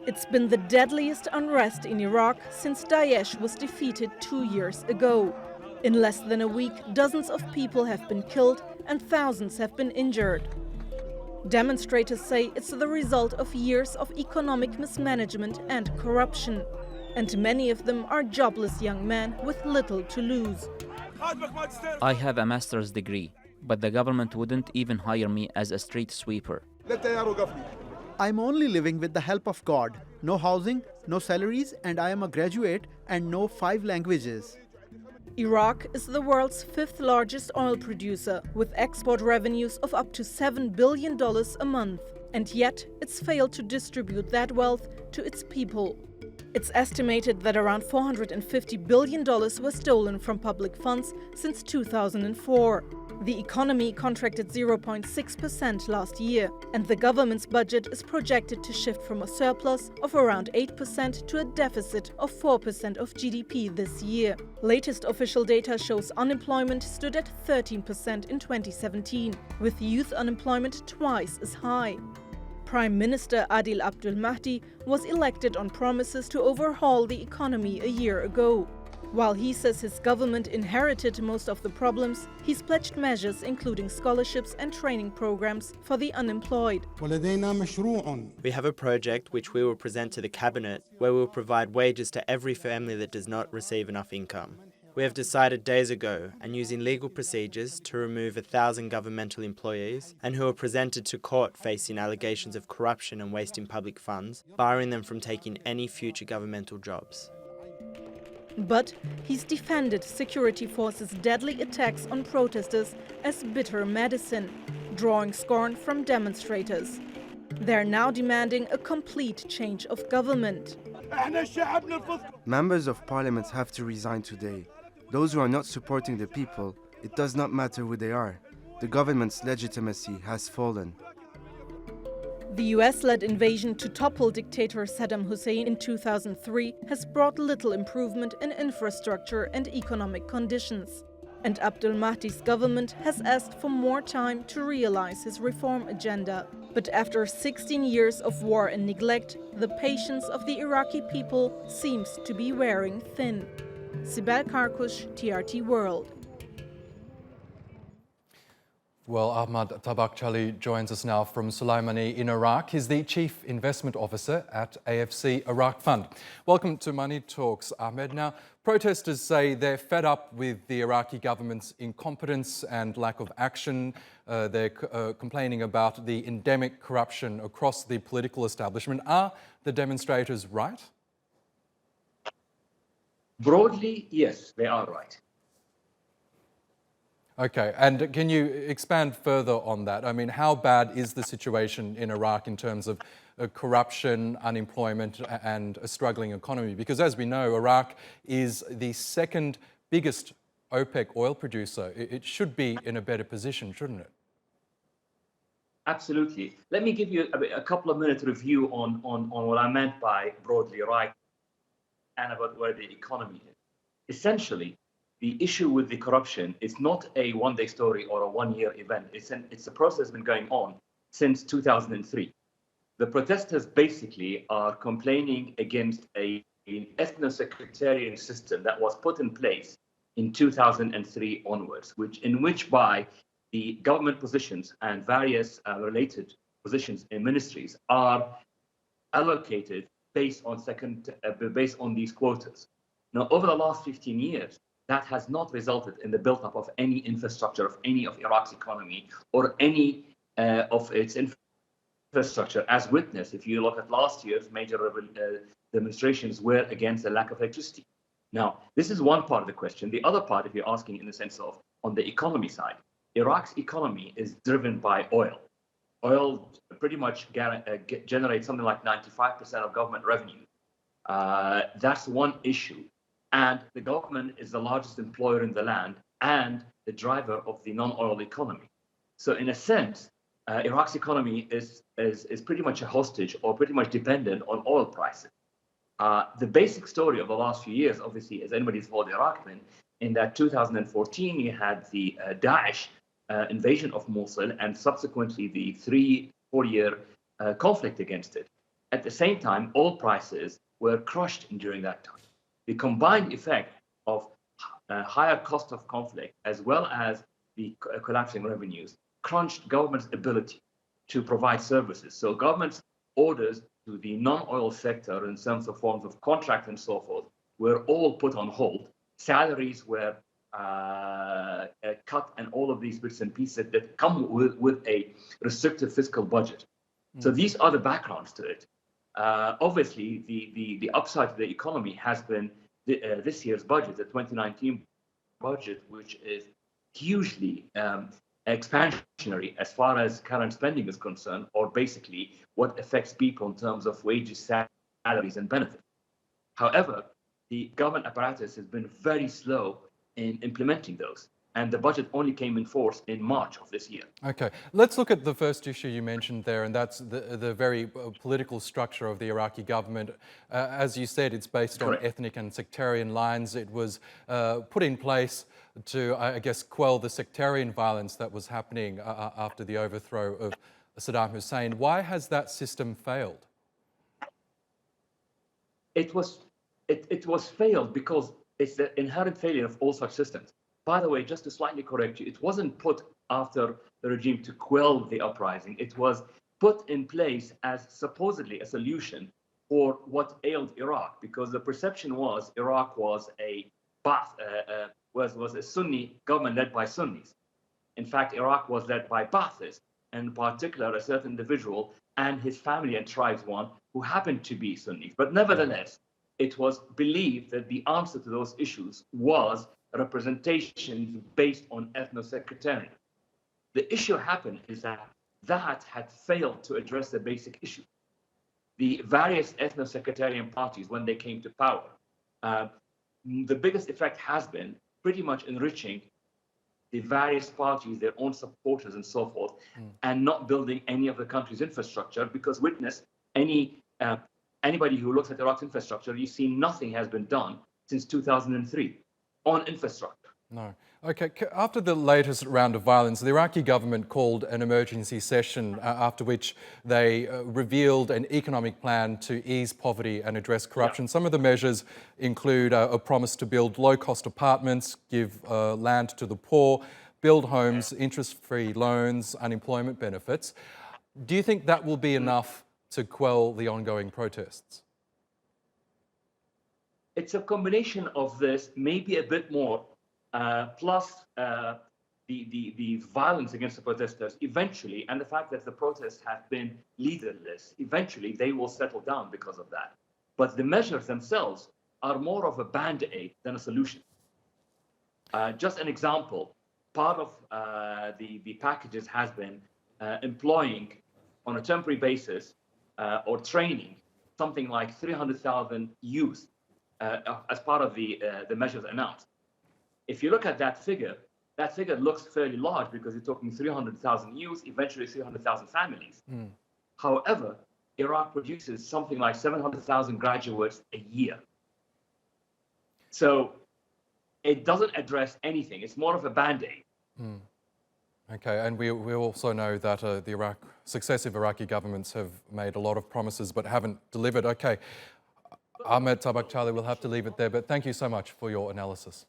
It's been the deadliest unrest in Iraq since Daesh was defeated 2 years ago. In less than a week, dozens of people have been killed and thousands have been injured. Demonstrators say it's the result of years of economic mismanagement and corruption. And many of them are jobless young men with little to lose. I have a master's degree, but the government wouldn't even hire me as a street sweeper. I'm only living with the help of God. No housing, no salaries, and I am a graduate and know 5 languages. Iraq is the world's 5th largest oil producer, with export revenues of up to $7 billion a month. And yet, it's failed to distribute that wealth to its people. It's estimated that around $450 billion was stolen from public funds since 2004. The economy contracted 0.6% last year, and the government's budget is projected to shift from a surplus of around 8% to a deficit of 4% of GDP this year. Latest official data shows unemployment stood at 13% in 2017, with youth unemployment twice as high. Prime Minister Adil Abdul Mahdi was elected on promises to overhaul the economy a year ago. While he says his government inherited most of the problems, he's pledged measures including scholarships and training programs for the unemployed. We have a project which we will present to the cabinet where we will provide wages to every family that does not receive enough income. We have decided days ago and using legal procedures to remove 1,000 governmental employees and who are presented to court facing allegations of corruption and wasting public funds, barring them from taking any future governmental jobs. But he's defended security forces' deadly attacks on protesters as bitter medicine, drawing scorn from demonstrators. They're now demanding a complete change of government. Members of parliament have to resign today. Those who are not supporting the people, it does not matter who they are. The government's legitimacy has fallen. The US-led invasion to topple dictator Saddam Hussein in 2003 has brought little improvement in infrastructure and economic conditions. And Abdul Mahdi's government has asked for more time to realize his reform agenda. But after 16 years of war and neglect, the patience of the Iraqi people seems to be wearing thin. Sibel Karkus, TRT World. Well, Ahmed Tabaqchali joins us now from Sulaimaniya in Iraq. He's the Chief Investment Officer at AFC Iraq Fund. Welcome to Money Talks, Ahmed. Now, protesters say they're fed up with the Iraqi government's incompetence and lack of action. They're complaining about the endemic corruption across the political establishment. Are the demonstrators right? Broadly, yes, they are right. Okay, and can you expand further on that? I mean, how bad is the situation in Iraq in terms of corruption, unemployment, and a struggling economy? Because as we know, Iraq is the 2nd biggest OPEC oil producer. It should be in a better position, shouldn't it? Absolutely. Let me give you a couple of minute review on what I meant by broadly right and about where the economy is. Essentially, the issue with the corruption is not a one-day story or a one-year event. It's a process that's been going on since 2003. The protesters basically are complaining against an ethno-sectarian system that was put in place in 2003 onwards, in which the government positions and various related positions in ministries are allocated based on these quotas. Now, over the last 15 years, that has not resulted in the build-up of any infrastructure of any of Iraq's economy or any of its infrastructure, as witnessed if you look at last year's major demonstrations were against the lack of electricity. Now, this is one part of the question. The other part, if you're asking in the sense of on the economy side, Iraq's economy is driven by oil. Oil pretty much generates something like 95% of government revenue. That's one issue. And the government is the largest employer in the land and the driver of the non-oil economy. So in a sense, Iraq's economy is pretty much a hostage or pretty much dependent on oil prices. The basic story of the last few years, obviously, as anybody's followed Iraq, in that 2014, you had the Daesh invasion of Mosul and subsequently the 3-4 year conflict against it. At the same time, oil prices were crushed during that time. The combined effect of higher cost of conflict as well as the collapsing revenues crunched government's ability to provide services. So government's orders to the non-oil sector in terms of forms of contract and so forth were all put on hold. Salaries were cut, and all of these bits and pieces that come with a restrictive fiscal budget. So these are the backgrounds to it. Obviously, the upside to the economy has been this year's budget, the 2019 budget, which is hugely expansionary as far as current spending is concerned, or basically what affects people in terms of wages, salaries, and benefits. However, the government apparatus has been very slow in implementing those, and the budget only came in force in March of this year. Okay, let's look at the first issue you mentioned there, and that's the very political structure of the Iraqi government. As you said, it's based on ethnic and sectarian lines. It was put in place to, I guess, quell the sectarian violence that was happening after the overthrow of Saddam Hussein. Why has that system failed? It was failed because it's the inherent failure of all such systems. By the way, just to slightly correct you, it wasn't put after the regime to quell the uprising. It was put in place as supposedly a solution for what ailed Iraq, because the perception was Iraq was a Sunni government led by Sunnis. In fact, Iraq was led by Baathists, and in particular a certain individual and his family and tribes who happened to be Sunnis. But nevertheless, it was believed that the answer to those issues was representation based on ethno-sectarian. The issue happened is that had failed to address the basic issue. The various ethno-sectarian parties, when they came to power, the biggest effect has been pretty much enriching the various parties, their own supporters and so forth, and not building any of the country's infrastructure, because witness anybody who looks at Iraq's infrastructure, you see nothing has been done since 2003 on infrastructure. No. Okay, after the latest round of violence, the Iraqi government called an emergency session after which they revealed an economic plan to ease poverty and address corruption. Some of the measures include a promise to build low-cost apartments, give land to the poor, build homes, interest-free loans, unemployment benefits. Do you think that will be enough to quell the ongoing protests? It's a combination of this, maybe a bit more, plus the violence against the protesters eventually, and the fact that the protests have been leaderless. Eventually, they will settle down because of that. But the measures themselves are more of a band-aid than a solution. Just an example, part of the packages has been employing on a temporary basis or training something like 300,000 youth as part of the measures announced. If you look at that figure looks fairly large because you're talking 300,000 youth, eventually 300,000 families. However, Iraq produces something like 700,000 graduates a year. So it doesn't address anything. It's more of a band-aid. Okay, and we also know that the successive Iraqi governments have made a lot of promises but haven't delivered. Okay, Ahmed Tabaqchali, we'll have to leave it there, but thank you so much for your analysis.